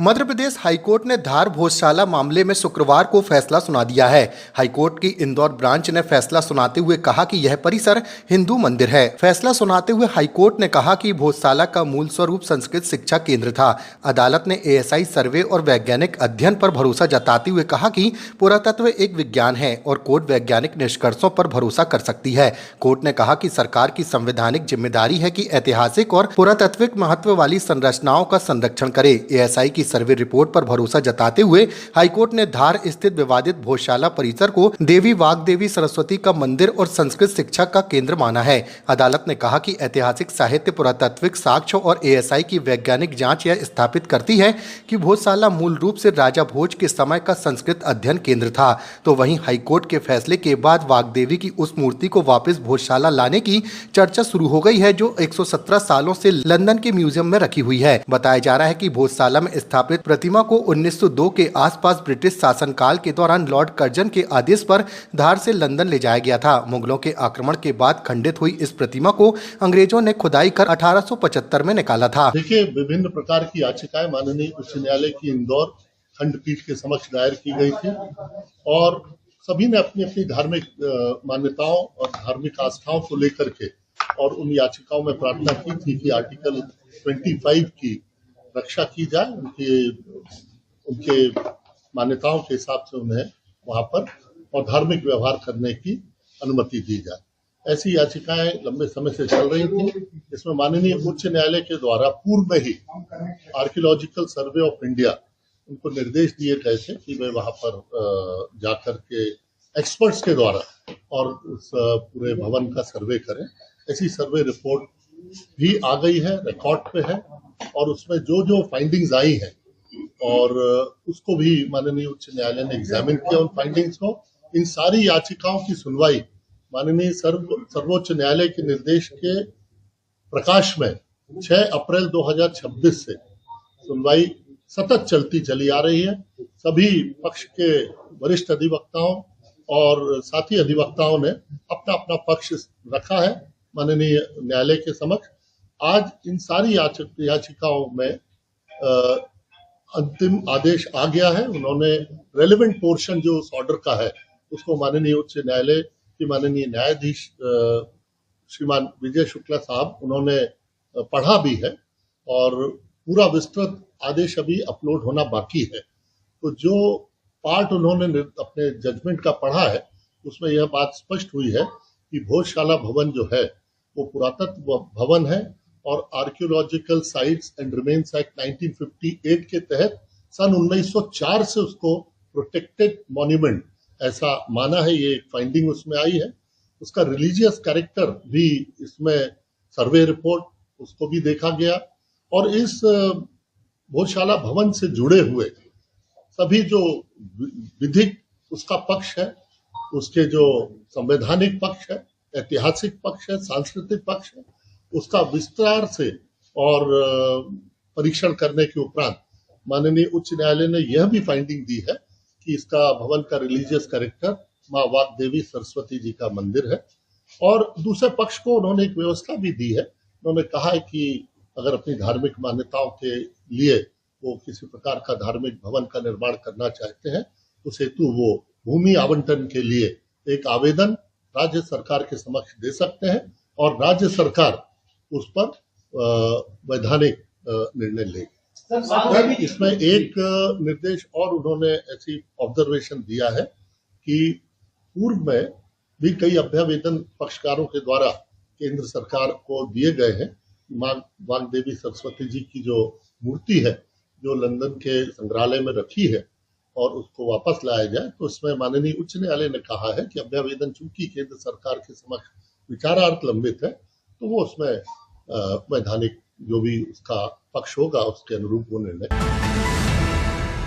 Madhya Pradesh high court ने धार भोजशाला मामले में शुक्रवार को फैसला सुना दिया है। हाईकोर्ट की इंदौर ब्रांच ने फैसला सुनाते हुए कहा कि यह परिसर हिंदू मंदिर है। फैसला सुनाते हुए हाईकोर्ट ने कहा कि भोजशाला का मूल स्वरूप संस्कृत शिक्षा केंद्र था। अदालत ने एएसआई सर्वे और वैज्ञानिक अध्ययन पर भरोसा जताते हुए कहा कि पुरातत्व एक विज्ञान है और कोर्ट वैज्ञानिक निष्कर्षों पर भरोसा कर सकती है। कोर्ट ने कहा कि सरकार की संवैधानिक जिम्मेदारी है कि ऐतिहासिक और पुरातत्विक महत्व वाली संरचनाओं का संरक्षण करे। एएसआई की सर्वे रिपोर्ट पर भरोसा जताते हुए हाईकोर्ट ने धार स्थित विवादित भोजशाला परिसर को देवी वाग्देवी सरस्वती का मंदिर और संस्कृत शिक्षा का केंद्र माना है। अदालत ने कहा कि ऐतिहासिक साहित्य, पुरातत्विक साक्ष्य और एएसआई की वैज्ञानिक जांच यह स्थापित करती है कि भोजशाला मूल रूप से राजा भोज के समय का संस्कृत अध्ययन केंद्र था। तो वहीं हाईकोर्ट के फैसले के बाद वाग्देवी की उस मूर्ति को वापस भोजशाला लाने की चर्चा शुरू हो गई है, जो 117 सालों से लंदन के म्यूजियम में रखी हुई है। बताया जा रहा है कि भोजशाला में स्थापित प्रतिमा को 1902 के आसपास ब्रिटिश शासनकाल के दौरान लॉर्ड कर्जन के आदेश पर धार से लंदन ले जाया गया था। मुगलों के आक्रमण के बाद खंडित हुई इस प्रतिमा को अंग्रेजों ने खुदाई कर 1875 में निकाला था। देखिए, विभिन्न प्रकार की याचिकाएं माननीय उच्च न्यायालय की इंदौर खंडपीठ के समक्ष दायर की गई थी और सभी ने अपनी अपनी धार्मिक मान्यताओं और धार्मिक आस्थाओं को लेकर के और उन याचिकाओं में प्रार्थना की थी कि आर्टिकल 25 की रक्षा की जाए, उनके मान्यताओं के हिसाब से उन्हें वहां पर और धार्मिक व्यवहार करने की अनुमति दी जाए। ऐसी याचिकाएं लंबे समय से चल रही थी। इसमें माननीय उच्च न्यायालय के द्वारा पूर्व में ही आर्कियोलॉजिकल सर्वे ऑफ इंडिया उनको निर्देश दिए गए थे कि वे वहां पर जाकर के एक्सपर्ट्स के द्वारा और उस पूरे भवन का सर्वे करें। ऐसी सर्वे रिपोर्ट भी आ गई है, रिकॉर्ड पे है और उसमें जो जो फाइंडिंग्स आई हैं और उसको भी माननीय उच्च न्यायालय ने एग्जामिन किया उन फाइंडिंग्स को। इन सारी याचिकाओं की सुनवाई माननीय सर्वोच्च न्यायालय के निर्देश के प्रकाश में 6 अप्रैल 2026 से सुनवाई सतत चलती चली आ रही है। सभी पक्ष के वरिष्ठ अधिवक्ताओं और साथी अधिवक्ताओं ने अपना अपना पक्ष रखा है माननीय न्यायालय के समक्ष। आज इन सारी याचिकाओं में अंतिम आदेश आ गया है। उन्होंने रेलेवेंट पोर्शन जो उस ऑर्डर का है उसको माननीय उच्च न्यायालय की माननीय न्यायाधीश श्रीमान विजय शुक्ला साहब उन्होंने पढ़ा भी है और पूरा विस्तृत आदेश अभी अपलोड होना बाकी है। तो जो पार्ट उन्होंने अपने जजमेंट का पढ़ा है उसमें यह बात स्पष्ट हुई है कि भोजशाला भवन जो है वो पुरातत्व भवन है और archaeological sites and remains act 1958 के तहत सन 1904 से उसको प्रोटेक्टेड मॉन्यूमेंट ऐसा माना है। ये फाइंडिंग उसमें आई है। उसका रिलीजियस कैरेक्टर भी इसमें सर्वे रिपोर्ट उसको भी देखा गया और इस भोजशाला भवन से जुड़े हुए सभी जो विधिक उसका पक्ष है, उसके जो संवैधानिक पक्ष है, ऐतिहासिक पक्ष है, सांस्कृतिक पक्ष है, उसका विस्तार से और परीक्षण करने के उपरांत माननीय उच्च न्यायालय ने यह भी फाइंडिंग दी है कि इसका भवन का रिलीजियस कैरेक्टर माँ वाग्देवी सरस्वती जी का मंदिर है। और दूसरे पक्ष को उन्होंने एक व्यवस्था भी दी है। उन्होंने कहा है कि अगर अपनी धार्मिक मान्यताओं के लिए वो किसी प्रकार का धार्मिक भवन का निर्माण करना चाहते हैं उस हेतु वो भूमि आवंटन के लिए एक आवेदन राज्य सरकार के समक्ष दे सकते हैं और राज्य सरकार उस पर वैधानिक निर्णय लेगी। इसमें एक निर्देश और उन्होंने ऐसी ऑब्जर्वेशन दिया है कि पूर्व में भी कई अभ्यावेदन पक्षकारों के द्वारा केंद्र सरकार को दिए गए हैं। मां वाग्देवी सरस्वती जी की जो मूर्ति है जो लंदन के संग्रहालय में रखी है और उसको वापस लाया जाए, तो इसमें माननीय उच्च न्यायालय ने कहा है कि अभ्यावेदन चूंकि केंद्र सरकार के समक्ष विचारार्थ लंबित है तो वो उसमें वैधानिक जो भी उसका पक्ष होगा उसके अनुरूप वो निर्णय